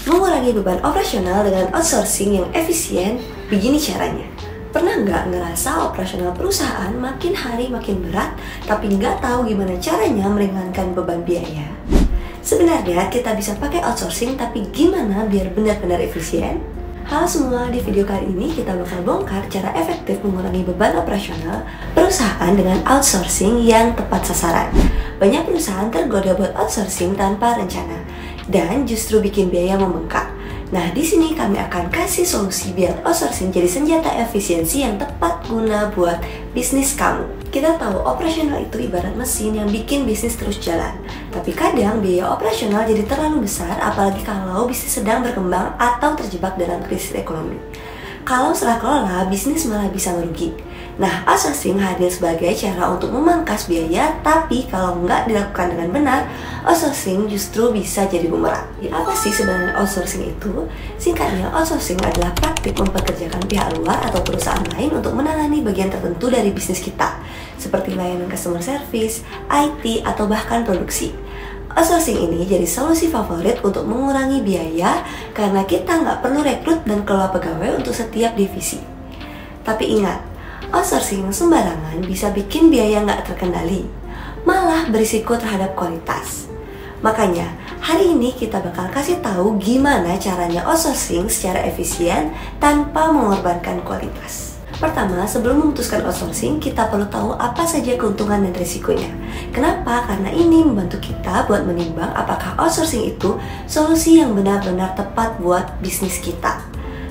Mengurangi beban operasional dengan outsourcing yang efisien, begini caranya. Pernah nggak ngerasa operasional perusahaan makin hari makin berat, tapi nggak tahu gimana caranya meringankan beban biaya? Sebenarnya kita bisa pakai outsourcing, tapi gimana biar benar-benar efisien? Halo semua, di video kali ini kita bakal bongkar cara efektif mengurangi beban operasional perusahaan dengan outsourcing yang tepat sasaran. Banyak perusahaan tergoda buat outsourcing tanpa rencana dan justru bikin biaya membengkak. Nah, di sini kami akan kasih solusi biar outsourcing jadi senjata efisiensi yang tepat guna buat bisnis kamu. Kita tahu operasional itu ibarat mesin yang bikin bisnis terus jalan. Tapi kadang biaya operasional jadi terlalu besar, apalagi kalau bisnis sedang berkembang atau terjebak dalam krisis ekonomi. Kalau salah kelola, bisnis malah bisa merugi. Nah, outsourcing hadir sebagai cara untuk memangkas biaya, tapi kalau nggak dilakukan dengan benar, outsourcing justru bisa jadi bumerang. Apa sih sebenarnya outsourcing itu? Singkatnya, outsourcing adalah praktik mempekerjakan pihak luar atau perusahaan lain untuk menangani bagian tertentu dari bisnis kita, seperti layanan customer service, IT, atau bahkan produksi. Outsourcing ini jadi solusi favorit untuk mengurangi biaya karena kita nggak perlu rekrut dan kelola pegawai untuk setiap divisi. Tapi ingat, outsourcing sembarangan bisa bikin biaya nggak terkendali, malah berisiko terhadap kualitas. Makanya, hari ini kita bakal kasih tahu gimana caranya outsourcing secara efisien tanpa mengorbankan kualitas. Pertama, sebelum memutuskan outsourcing, kita perlu tahu apa saja keuntungan dan risikonya. Kenapa? Karena ini membantu kita buat menimbang apakah outsourcing itu solusi yang benar-benar tepat buat bisnis kita.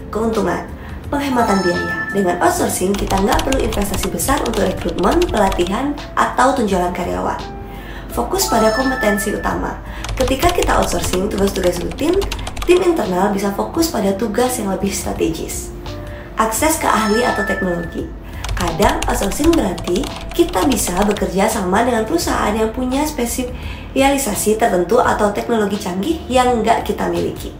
Keuntungan, penghematan biaya. Dengan outsourcing, kita nggak perlu investasi besar untuk rekrutmen, pelatihan, atau tunjangan karyawan. Fokus pada kompetensi utama. Ketika kita outsourcing tugas-tugas rutin, tim internal bisa fokus pada tugas yang lebih strategis. Akses ke ahli atau teknologi. Kadang outsourcing berarti kita bisa bekerja sama dengan perusahaan yang punya spesialisasi tertentu atau teknologi canggih yang nggak kita miliki.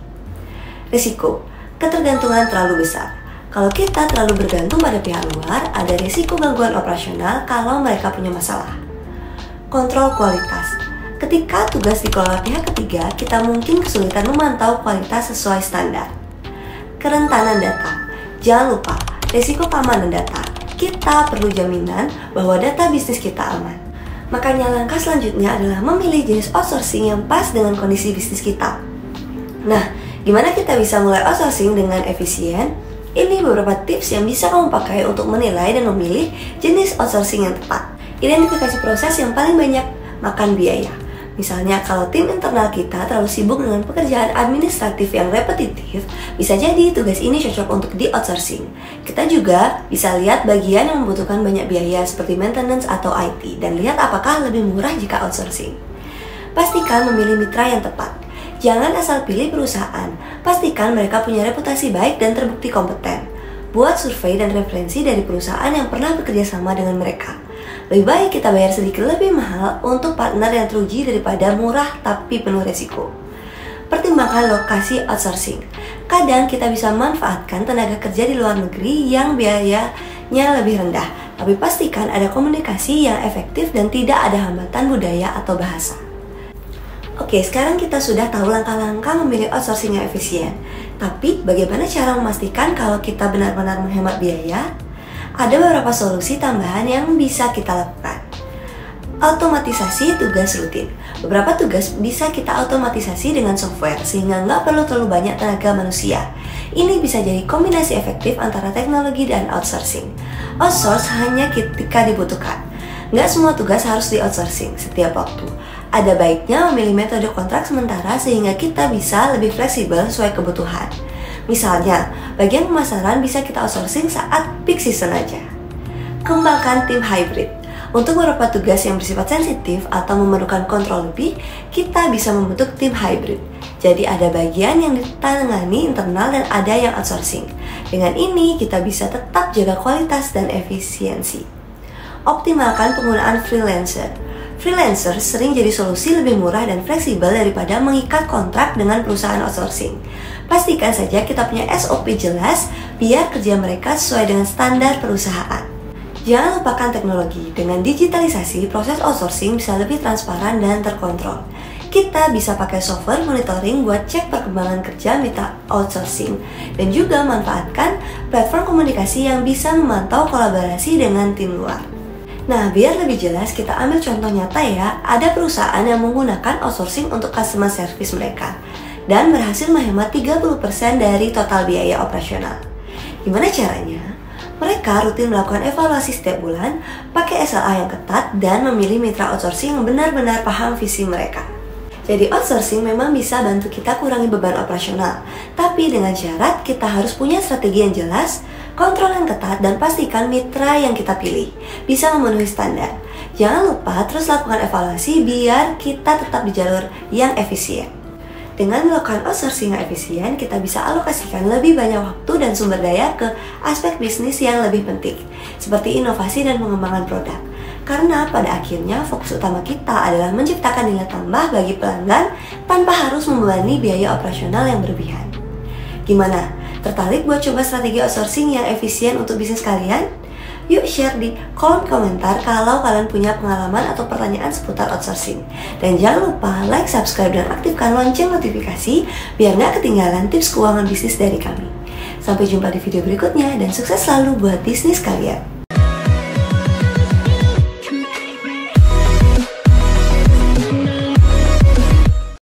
Risiko, ketergantungan terlalu besar. Kalau kita terlalu bergantung pada pihak luar, ada risiko gangguan operasional kalau mereka punya masalah. Kontrol kualitas. Ketika tugas dikelola pihak ketiga, kita mungkin kesulitan memantau kualitas sesuai standar. Kerentanan data. Jangan lupa, risiko keamanan data. Kita perlu jaminan bahwa data bisnis kita aman. Makanya langkah selanjutnya adalah memilih jenis outsourcing yang pas dengan kondisi bisnis kita. Nah, gimana kita bisa mulai outsourcing dengan efisien? Ini beberapa tips yang bisa kamu pakai untuk menilai dan memilih jenis outsourcing yang tepat. Identifikasi proses yang paling banyak makan biaya. Misalnya kalau tim internal kita terlalu sibuk dengan pekerjaan administratif yang repetitif, bisa jadi tugas ini cocok untuk di-outsourcing. Kita juga bisa lihat bagian yang membutuhkan banyak biaya seperti maintenance atau IT, dan lihat apakah lebih murah jika outsourcing. Pastikan memilih mitra yang tepat. Jangan asal pilih perusahaan, pastikan mereka punya reputasi baik dan terbukti kompeten. Buat survei dan referensi dari perusahaan yang pernah bekerja sama dengan mereka. Lebih baik kita bayar sedikit lebih mahal untuk partner yang teruji daripada murah tapi penuh resiko. Pertimbangkan lokasi outsourcing. Kadang kita bisa manfaatkan tenaga kerja di luar negeri yang biayanya lebih rendah, tapi pastikan ada komunikasi yang efektif dan tidak ada hambatan budaya atau bahasa. Oke, sekarang kita sudah tahu langkah-langkah memilih outsourcing yang efisien. Tapi bagaimana cara memastikan kalau kita benar-benar menghemat biaya? Ada beberapa solusi tambahan yang bisa kita lakukan. Automatisasi tugas rutin. Beberapa tugas bisa kita otomatisasi dengan software sehingga nggak perlu terlalu banyak tenaga manusia. Ini bisa jadi kombinasi efektif antara teknologi dan outsourcing. Outsource hanya ketika dibutuhkan. Nggak semua tugas harus di-outsourcing setiap waktu. Ada baiknya memilih metode kontrak sementara sehingga kita bisa lebih fleksibel sesuai kebutuhan. Misalnya, bagian pemasaran bisa kita outsourcing saat peak season aja. Kembangkan tim hybrid. Untuk beberapa tugas yang bersifat sensitif atau memerlukan kontrol lebih, kita bisa membentuk tim hybrid. Jadi ada bagian yang ditangani internal dan ada yang outsourcing. Dengan ini, kita bisa tetap jaga kualitas dan efisiensi. Optimalkan penggunaan freelancer. Freelancer sering jadi solusi lebih murah dan fleksibel daripada mengikat kontrak dengan perusahaan outsourcing. Pastikan saja kita punya SOP jelas biar kerja mereka sesuai dengan standar perusahaan. Jangan lupakan teknologi. Dengan digitalisasi, proses outsourcing bisa lebih transparan dan terkontrol. kita bisa pakai software monitoring buat cek perkembangan kerja mitra outsourcing dan juga manfaatkan platform komunikasi yang bisa memantau kolaborasi dengan tim luar. Nah, biar lebih jelas kita ambil contoh nyata ya, ada perusahaan yang menggunakan outsourcing untuk customer service mereka dan berhasil menghemat 30% dari total biaya operasional. Gimana caranya? Mereka rutin melakukan evaluasi setiap bulan, pakai SLA yang ketat, dan memilih mitra outsourcing yang benar-benar paham visi mereka. Jadi outsourcing memang bisa bantu kita kurangi beban operasional, tapi dengan syarat kita harus punya strategi yang jelas, kontrol yang ketat, dan pastikan mitra yang kita pilih bisa memenuhi standar. Jangan lupa terus lakukan evaluasi biar kita tetap di jalur yang efisien. Dengan melakukan outsourcing yang efisien, kita bisa alokasikan lebih banyak waktu dan sumber daya ke aspek bisnis yang lebih penting, seperti inovasi dan pengembangan produk. Karena pada akhirnya fokus utama kita adalah menciptakan nilai tambah bagi pelanggan tanpa harus membebani biaya operasional yang berlebihan. Gimana? Tertarik buat coba strategi outsourcing yang efisien untuk bisnis kalian? Yuk share di kolom komentar kalau kalian punya pengalaman atau pertanyaan seputar outsourcing. Dan jangan lupa like, subscribe, dan aktifkan lonceng notifikasi biar nggak ketinggalan tips keuangan bisnis dari kami. Sampai jumpa di video berikutnya dan sukses selalu buat bisnis kalian.